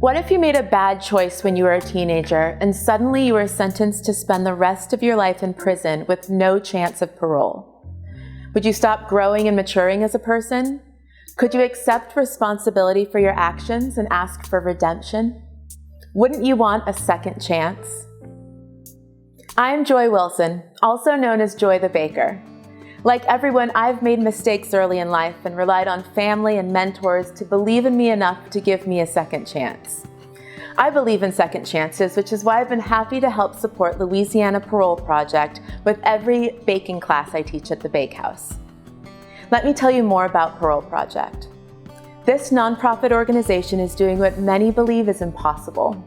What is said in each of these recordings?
What if you made a bad choice when you were a teenager and suddenly you were sentenced to spend the rest of your life in prison with no chance of parole? Would you stop growing and maturing as a person? Could you accept responsibility for your actions and ask for redemption? Wouldn't you want a second chance? I'm Joy Wilson, also known as Joy the Baker. Like everyone, I've made mistakes early in life and relied on family and mentors to believe in me enough to give me a second chance. I believe in second chances, which is why I've been happy to help support Louisiana Parole Project with every baking class I teach at the Bakehouse. Let me tell you more about Parole Project. This nonprofit organization is doing what many believe is impossible.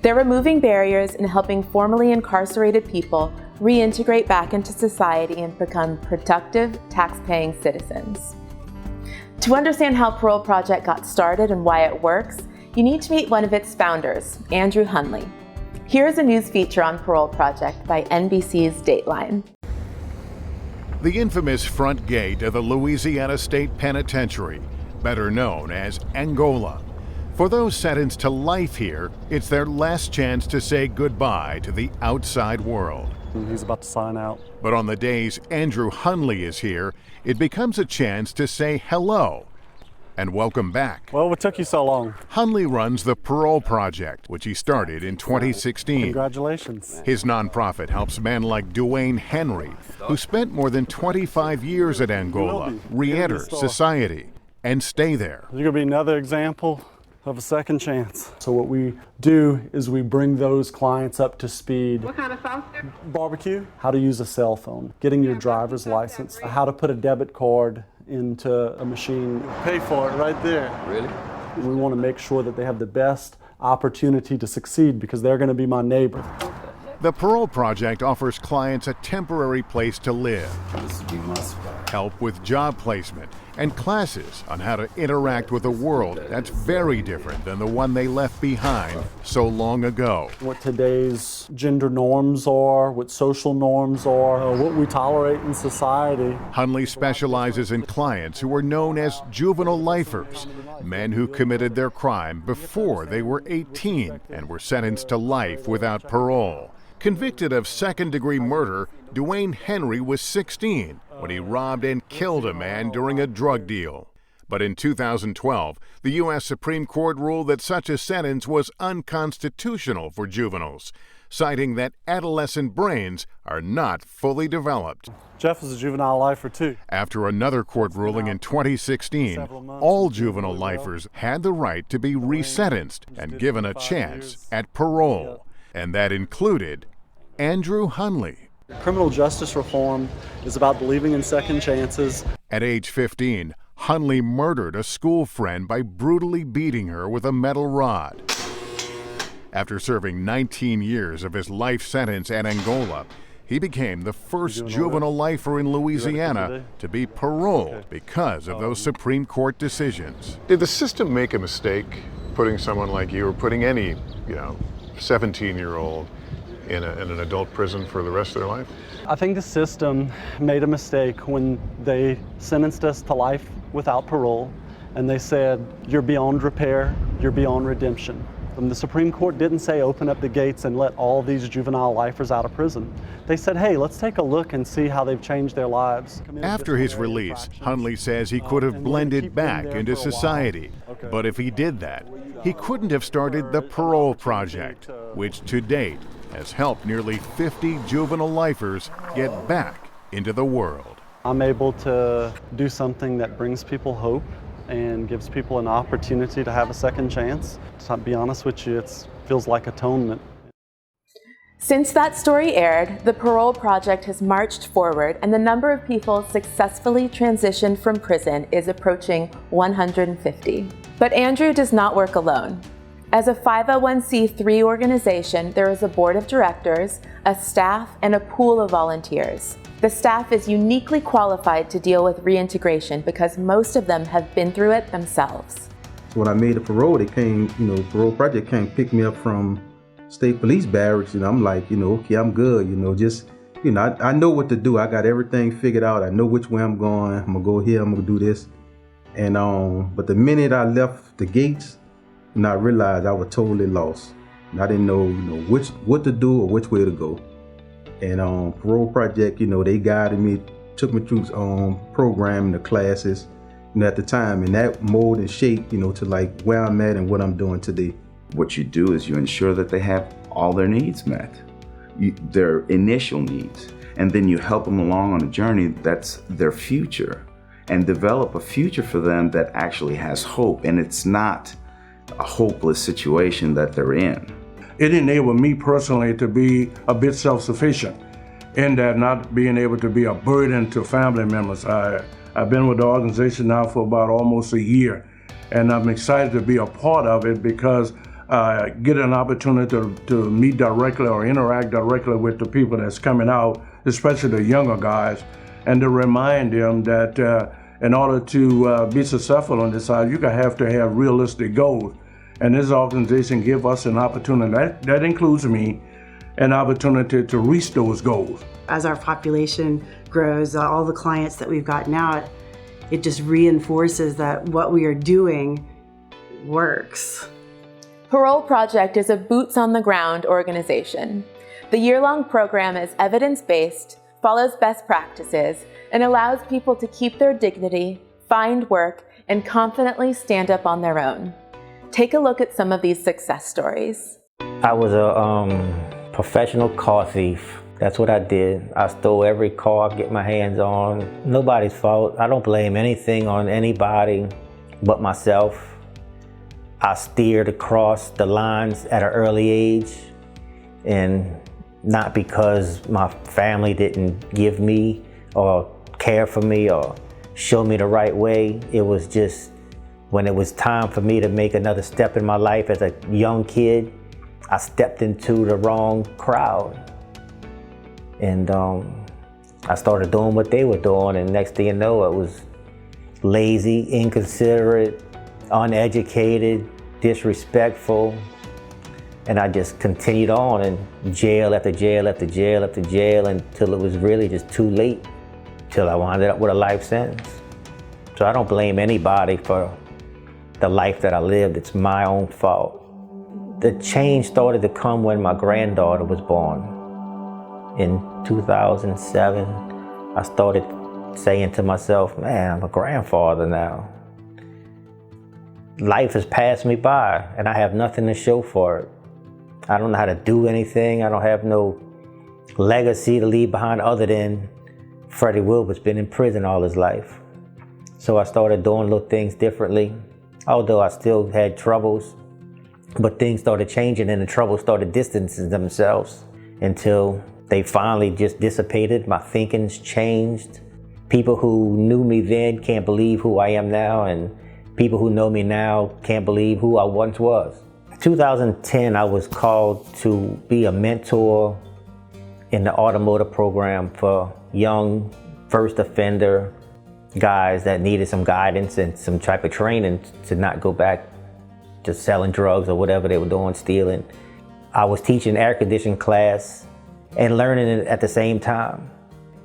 They're removing barriers and helping formerly incarcerated people reintegrate back into society and become productive, tax-paying citizens. To understand how Parole Project got started and why it works, you need to meet one of its founders, Andrew Hunley. Here's a news feature on Parole Project by NBC's Dateline. The infamous front gate of the Louisiana State Penitentiary, better known as Angola. For those sentenced to life here, it's their last chance to say goodbye to the outside world. He's about to sign out. But on the days Andrew Hunley is here, it becomes a chance to say hello and welcome back. Well, what took you so long? Hunley runs the Parole Project, which he started in 2016. Congratulations. His nonprofit helps men like Dwayne Henry, who spent more than 25 years at Angola, re-enter society and stay there. You're gonna be another example of a second chance. So what we do is we bring those clients up to speed. What kind of sauce? Barbecue, how to use a cell phone, getting your driver's license, how to put a debit card into a machine. Pay for it right there. Really? We want to make sure that they have the best opportunity to succeed because they're going to be my neighbor. The Parole Project offers clients a temporary place to live, help with job placement, and classes on how to interact with a world that's very different than the one they left behind so long ago. What today's gender norms are, what social norms are, what we tolerate in society. Hunley specializes in clients who are known as juvenile lifers, men who committed their crime before they were 18 and were sentenced to life without parole. Convicted of second-degree murder, Dwayne Henry was 16 when he robbed and killed a man during a drug deal. But in 2012, the U.S. Supreme Court ruled that such a sentence was unconstitutional for juveniles, citing that adolescent brains are not fully developed. Jeff is a juvenile lifer too. After another court ruling in 2016, all juvenile lifers had the right to be resentenced and given a chance at parole. And that included Andrew Hunley. Criminal justice reform is about believing in second chances. At age 15, Hunley murdered a school friend by brutally beating her with a metal rod. After serving 19 years of his life sentence at Angola, he became the first juvenile lifer in Louisiana to be paroled because of those Supreme Court decisions. Did the system make a mistake putting someone like you, or putting any, 17-year-old in an adult prison for the rest of their life? I think the system made a mistake when they sentenced us to life without parole, and they said, you're beyond repair, you're beyond redemption. And the Supreme Court didn't say open up the gates and let all these juvenile lifers out of prison. They said, hey, let's take a look and see how they've changed their lives. After his release, Hunley says he could have blended back into society. But if he did that, he couldn't have started the Parole Project, which to date has helped nearly 50 juvenile lifers get back into the world. I'm able to do something that brings people hope and gives people an opportunity to have a second chance. To be honest with you, it feels like atonement. Since that story aired, the Parole Project has marched forward and the number of people successfully transitioned from prison is approaching 150. But Andrew does not work alone. As a 501c3 organization, there is a board of directors, a staff, and a pool of volunteers. The staff is uniquely qualified to deal with reintegration because most of them have been through it themselves. When I made a parole, Parole Project came pick me up from state police barracks, I'm like, okay, I'm good, I know what to do. I got everything figured out. I know which way I'm going. I'm gonna go here, I'm gonna do this. And but the minute I left the gates, And I realized I was totally lost. And I didn't know, what to do or which way to go. And Parole Project, they guided me, took me through program, the classes, at the time, and that mold and shape, to like where I'm at and what I'm doing today. What you do is you ensure that they have all their needs met, their initial needs, and then you help them along on a journey that's their future, and develop a future for them that actually has hope, and it's not a hopeless situation that they're in. It enabled me personally to be a bit self-sufficient in that not being able to be a burden to family members. I've been with the organization now for about almost a year, and I'm excited to be a part of it because I get an opportunity to meet directly or interact directly with the people that's coming out, especially the younger guys, and to remind them that in order to be successful on this side, you have to have realistic goals. And this organization gives us an opportunity, that includes me, an opportunity to reach those goals. As our population grows, all the clients that we've got now, it just reinforces that what we are doing works. Parole Project is a boots-on-the-ground organization. The year-long program is evidence-based, follows best practices, and allows people to keep their dignity, find work, and confidently stand up on their own. Take a look at some of these success stories. I was a professional car thief. That's what I did. I stole every car I get my hands on. Nobody's fault. I don't blame anything on anybody but myself. I steered across the lines at an early age, and not because my family didn't give me or care for me or show me the right way. It was just when it was time for me to make another step in my life as a young kid, I stepped into the wrong crowd. And I started doing what they were doing, and next thing you know, it was lazy, inconsiderate, uneducated, disrespectful. And I just continued on in jail after jail after jail after jail until it was really just too late, till I wound up with a life sentence. So I don't blame anybody for the life that I lived. It's my own fault. The change started to come when my granddaughter was born. In 2007, I started saying to myself, man, I'm a grandfather now. Life has passed me by and I have nothing to show for it. I don't know how to do anything. I don't have no legacy to leave behind other than Freddie Wilbert's been in prison all his life. So I started doing little things differently, although I still had troubles, but things started changing and the troubles started distancing themselves until they finally just dissipated. My thinking's changed. People who knew me then can't believe who I am now, and people who know me now can't believe who I once was. In 2010, I was called to be a mentor in the automotive program for young first offender guys that needed some guidance and some type of training to not go back to selling drugs or whatever they were doing, stealing. I was teaching air conditioning class and learning it at the same time.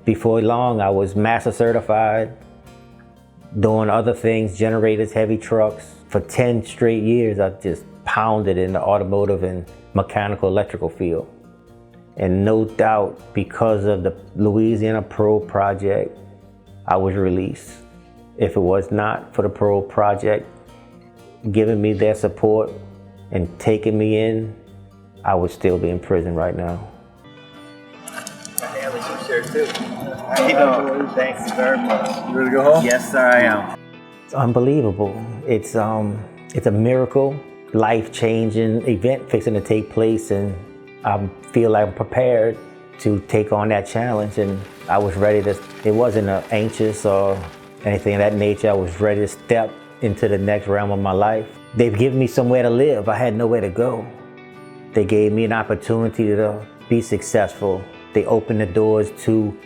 Before long, I was master certified, doing other things, generators, heavy trucks. For 10 straight years, I just pounded in the automotive and mechanical electrical field. And no doubt, because of the Louisiana Parole Project, I was released. If it was not for the Parole Project giving me their support and taking me in, I would still be in prison right now. How you doing? Thanks very much. You ready to go home? Yes, sir, I am. It's unbelievable. It's a miracle, life-changing event fixing to take place, and I feel like I'm prepared to take on that challenge, and I was ready to. It wasn't anxious or anything of that nature. I was ready to step into the next realm of my life. They've given me somewhere to live. I had nowhere to go. They gave me an opportunity to be successful. They opened the doors to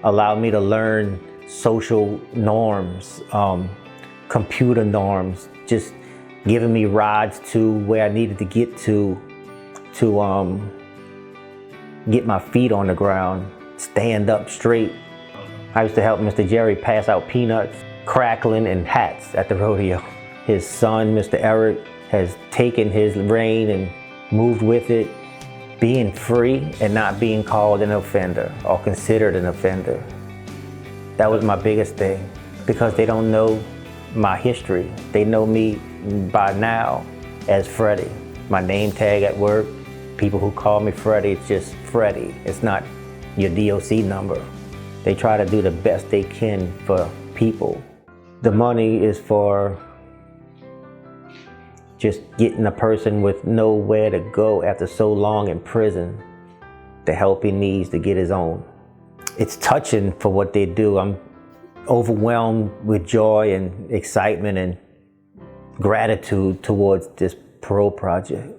allow me to learn social norms, computer norms, just giving me rides to where I needed to get to get my feet on the ground, stand up straight. I used to help Mr. Jerry pass out peanuts, crackling, and hats at the rodeo. His son, Mr. Eric, has taken his reign and moved with it, being free and not being called an offender or considered an offender. That was my biggest thing, because they don't know my history. They know me by now as Freddie. My name tag at work, people who call me Freddie, it's just Freddie. It's not your DOC number. They try to do the best they can for people. The money is for just getting a person with nowhere to go after so long in prison the help he needs to get his own. It's touching for what they do. I'm overwhelmed with joy and excitement and gratitude towards this Parole Project.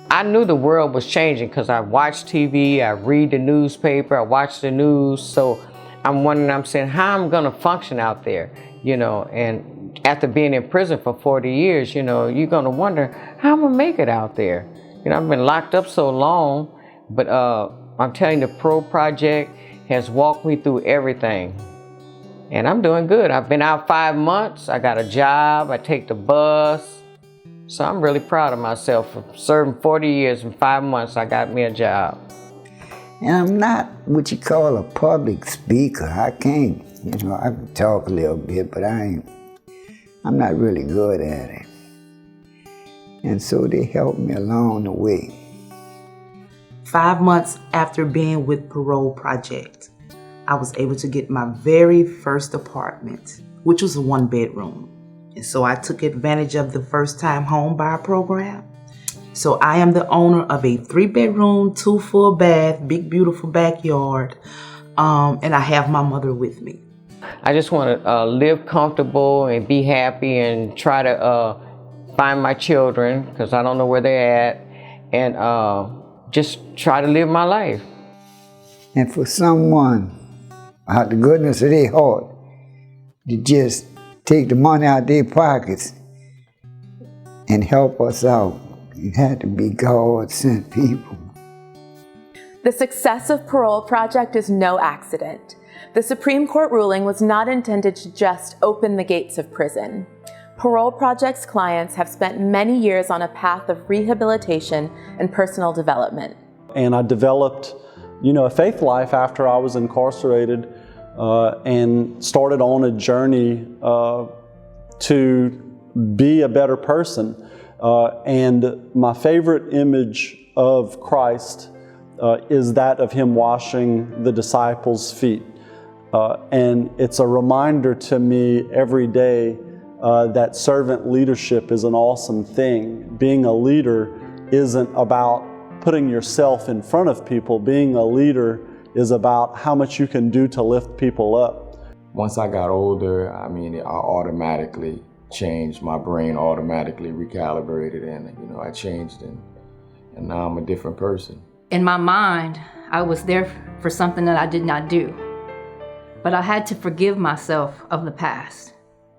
I knew the world was changing because I watch TV, I read the newspaper, I watch the news. So I'm wondering, I'm saying, how I'm gonna function out there, you know, and after being in prison for 40 years, you know, you're gonna wonder, how I'm gonna make it out there? You know, I've been locked up so long, but I'm telling you, the Parole Project has walked me through everything. And I'm doing good. I've been out 5 months, I got a job, I take the bus. So I'm really proud of myself for serving 40 years and 5 months, I got me a job. And I'm not what you call a public speaker. I can't, you know, I can talk a little bit, but I'm not really good at it. And so they helped me along the way. 5 months after being with Parole Project, I was able to get my very first apartment, which was a 1-bedroom. And so I took advantage of the first-time home buyer program. So I am the owner of a 3-bedroom, 2 full bath, big beautiful backyard, and I have my mother with me. I just want to live comfortable and be happy and try to find my children, because I don't know where they're at, and just try to live my life. And for someone, out the goodness of their heart, to just take the money out of their pockets and help us out, it had to be God-sent people. The success of Parole Project is no accident. The Supreme Court ruling was not intended to just open the gates of prison. Parole Project's clients have spent many years on a path of rehabilitation and personal development. And I developed, you know, a faith life after I was incarcerated and started on a journey to be a better person. And my favorite image of Christ is that of him washing the disciples' feet. And it's a reminder to me every day that servant leadership is an awesome thing. Being a leader isn't about putting yourself in front of people. Being a leader is about how much you can do to lift people up. Once I got older, I mean, I automatically changed. My brain automatically recalibrated, and you know, I changed, and now I'm a different person. In my mind, I was there for something that I did not do. But I had to forgive myself of the past.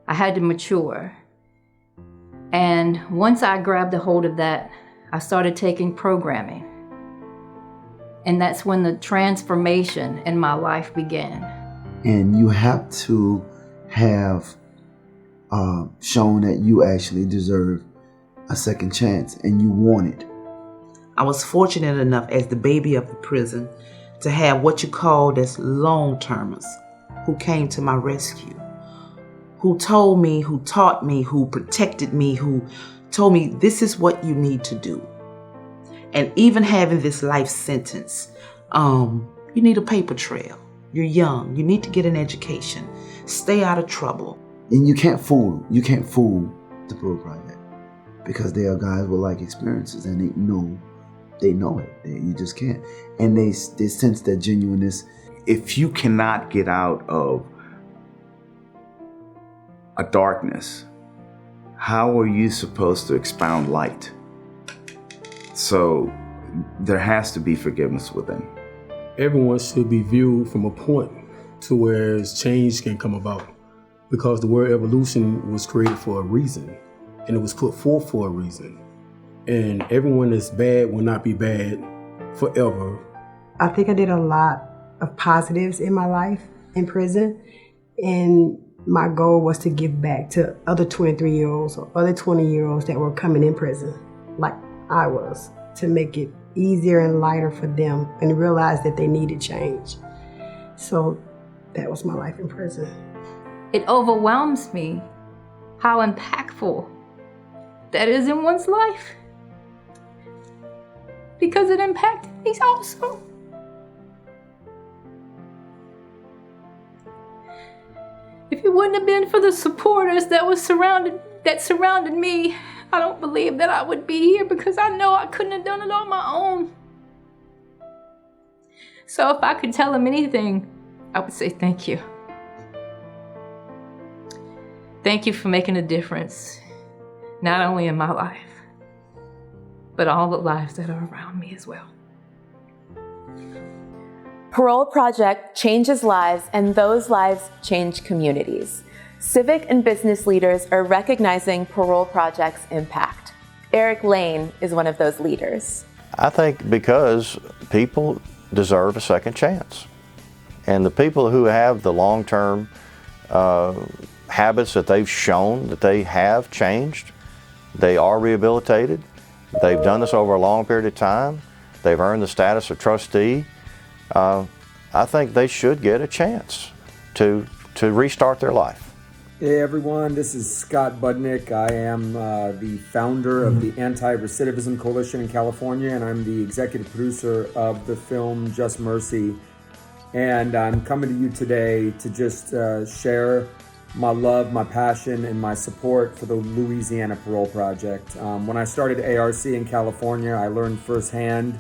I had to mature. And once I grabbed a hold of that, I started taking programming. And that's when the transformation in my life began. And you have to have shown that you actually deserve a second chance and you want it. I was fortunate enough as the baby of the prison to have what you called as long-termers who came to my rescue, who told me, who taught me, who protected me, who told me this is what you need to do. And even having this life sentence, you need a paper trail. You're young, you need to get an education, stay out of trouble. And you can't fool the Parole Project, because they are guys with like experiences and they know it. You just can't. And they sense that genuineness. If you cannot get out of a darkness, how are you supposed to expound light? So there has to be forgiveness within. Everyone should be viewed from a point to where change can come about, because the word evolution was created for a reason, and it was put forth for a reason. And everyone that's bad will not be bad forever. I think I did a lot of positives in my life in prison, and my goal was to give back to other 23-year-olds or other 20-year-olds that were coming in prison, like I was, to make it easier and lighter for them and realize that they needed change. So that was my life in prison. It overwhelms me how impactful that is in one's life, because it impacted me also. If it wouldn't have been for the supporters that surrounded me, I don't believe that I would be here, because I know I couldn't have done it on my own. So if I could tell them anything, I would say thank you. Thank you for making a difference, not only in my life, but all the lives that are around me as well. Parole Project changes lives, and those lives change communities. Civic and business leaders are recognizing Parole Project's impact. Eric Lane is one of those leaders. I think because people deserve a second chance. And the people who have the long-term habits that they've shown that they have changed, they are rehabilitated, they've done this over a long period of time, they've earned the status of trustee, I think they should get a chance to restart their life. Hey everyone, this is Scott Budnick. I am the founder of the Anti-Recidivism Coalition in California, and I'm the executive producer of the film Just Mercy. And I'm coming to you today to just share my love, my passion, and my support for the Louisiana Parole Project. When I started ARC in California, I learned firsthand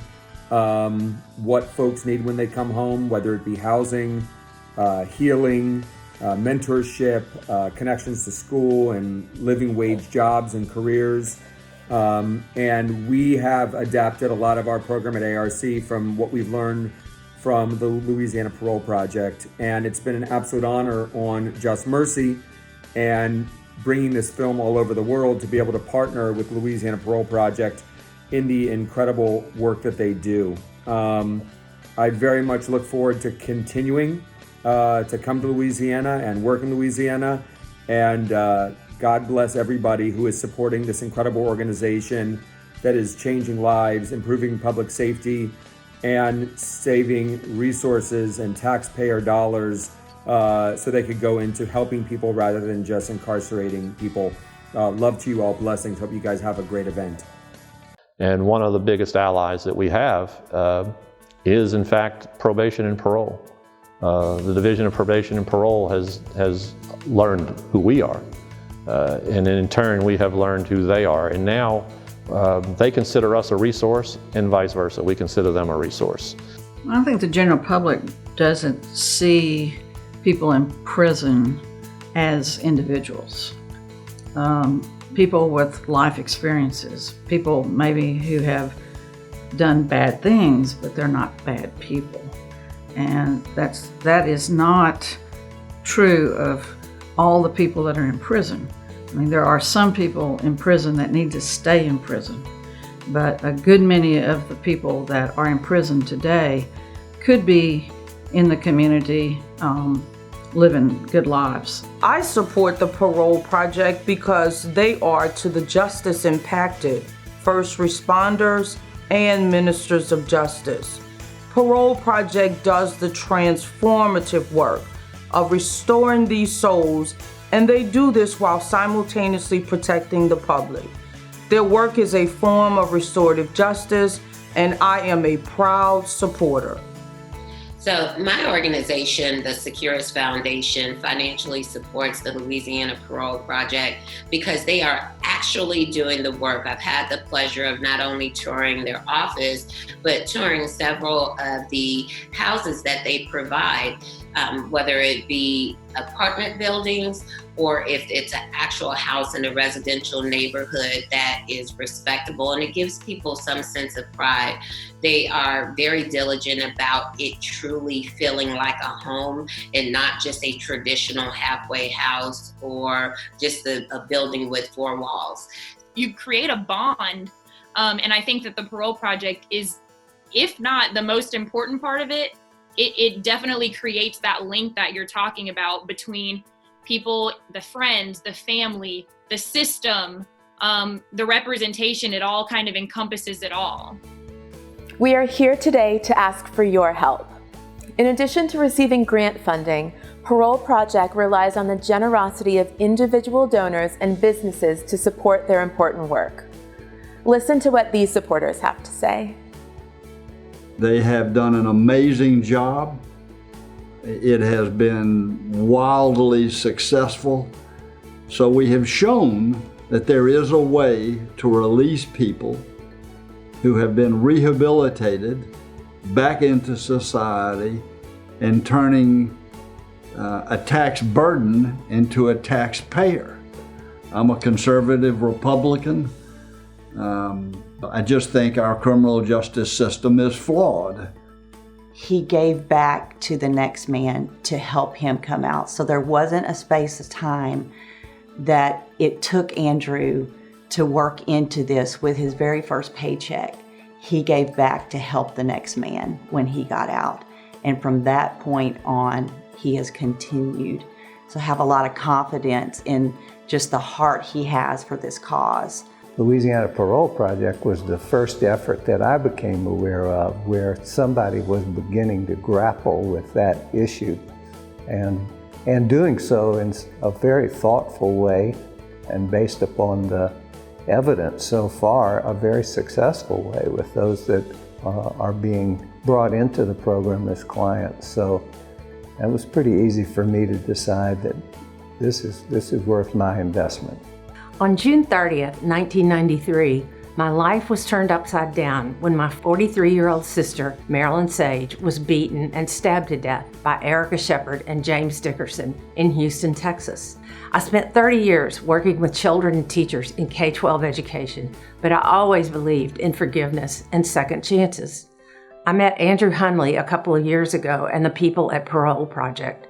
what folks need when they come home, whether it be housing, healing, mentorship, connections to school, and living wage jobs and careers. And we have adapted a lot of our program at ARC from what we've learned from the Louisiana Parole Project. And it's been an absolute honor on Just Mercy and bringing this film all over the world to be able to partner with Louisiana Parole Project in the incredible work that they do. I very much look forward to continuing to come to Louisiana and work in Louisiana. And God bless everybody who is supporting this incredible organization that is changing lives, improving public safety, and saving resources and taxpayer dollars so they could go into helping people rather than just incarcerating people. Love to you all, blessings. Hope you guys have a great event. And one of the biggest allies that we have is in fact probation and parole. The Division of Probation and Parole has learned who we are. And in turn, we have learned who they are. And now they consider us a resource, and vice versa. We consider them a resource. I think the general public doesn't see people in prison as individuals. People with life experiences, people maybe who have done bad things, but they're not bad people. And that is not true of all the people that are in prison. I mean, there are some people in prison that need to stay in prison, but a good many of the people that are in prison today could be in the community living good lives. I support the Parole Project because they are to the justice impacted, first responders and ministers of justice. Parole Project does the transformative work of restoring these souls, and they do this while simultaneously protecting the public. Their work is a form of restorative justice, and I am a proud supporter. So my organization, the Securus Foundation, financially supports the Louisiana Parole Project because they are actually doing the work. I've had the pleasure of not only touring their office, but touring several of the houses that they provide, whether it be apartment buildings or if it's an actual house in a residential neighborhood that is respectable, and it gives people some sense of pride. They are very diligent about it truly feeling like a home and not just a traditional halfway house or just a building with four walls. You create a bond, and I think that the Parole Project is, if not the most important part of it, it definitely creates that link that you're talking about between people, the friends, the family, the system, the representation, it all kind of encompasses it all. We are here today to ask for your help. In addition to receiving grant funding, Parole Project relies on the generosity of individual donors and businesses to support their important work. Listen to what these supporters have to say. They have done an amazing job. It has been wildly successful. So we have shown that there is a way to release people who have been rehabilitated back into society and turning a tax burden into a taxpayer. I'm a conservative Republican. I just think our criminal justice system is flawed. He gave back to the next man to help him come out. So there wasn't a space of time that it took Andrew to work into this with his very first paycheck. He gave back to help the next man when he got out. And from that point on, he has continued. So I have a lot of confidence in just the heart he has for this cause. Louisiana Parole Project was the first effort that I became aware of where somebody was beginning to grapple with that issue and doing so in a very thoughtful way and based upon the evidence so far, a very successful way with those that are being brought into the program as clients. So it was pretty easy for me to decide that this is worth my investment. On June 30th, 1993, my life was turned upside down when my 43-year-old sister, Marilyn Sage, was beaten and stabbed to death by Erica Shepard and James Dickerson in Houston, Texas. I spent 30 years working with children and teachers in K-12 education, but I always believed in forgiveness and second chances. I met Andrew Hunley a couple of years ago and the people at Parole Project,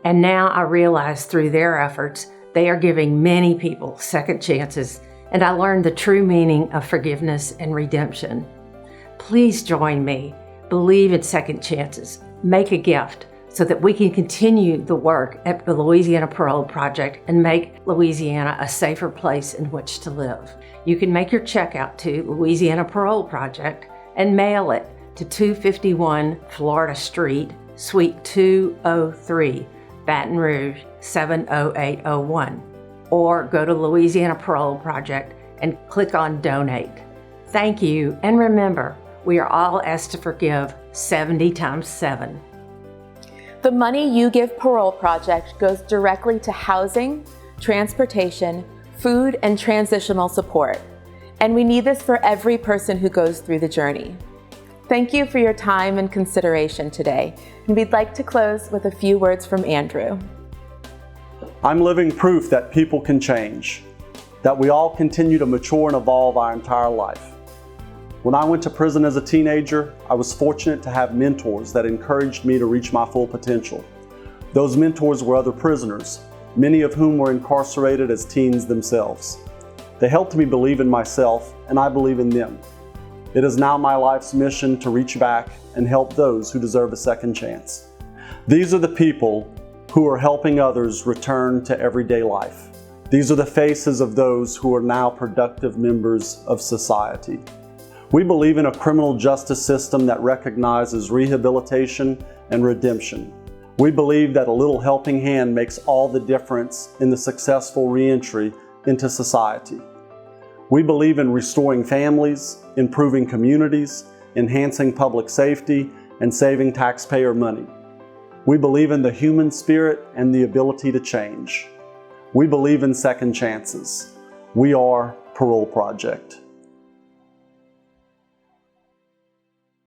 and now I realize through their efforts, they are giving many people second chances, and I learned the true meaning of forgiveness and redemption. Please join me. Believe in second chances. Make a gift so that we can continue the work at the Louisiana Parole Project and make Louisiana a safer place in which to live. You can make your check out to Louisiana Parole Project and mail it to 251 Florida Street, Suite 203, Baton Rouge, 70801, or go to Louisiana Parole Project and click on Donate. Thank you, and remember, we are all asked to forgive 70 times 7. The money you give Parole Project goes directly to housing, transportation, food, and transitional support. And we need this for every person who goes through the journey. Thank you for your time and consideration today. And we'd like to close with a few words from Andrew. I'm living proof that people can change, that we all continue to mature and evolve our entire life. When I went to prison as a teenager, I was fortunate to have mentors that encouraged me to reach my full potential. Those mentors were other prisoners, many of whom were incarcerated as teens themselves. They helped me believe in myself, and I believe in them. It is now my life's mission to reach back and help those who deserve a second chance. These are the people who are helping others return to everyday life. These are the faces of those who are now productive members of society. We believe in a criminal justice system that recognizes rehabilitation and redemption. We believe that a little helping hand makes all the difference in the successful reentry into society. We believe in restoring families, improving communities, enhancing public safety, and saving taxpayer money. We believe in the human spirit and the ability to change. We believe in second chances. We are Parole Project.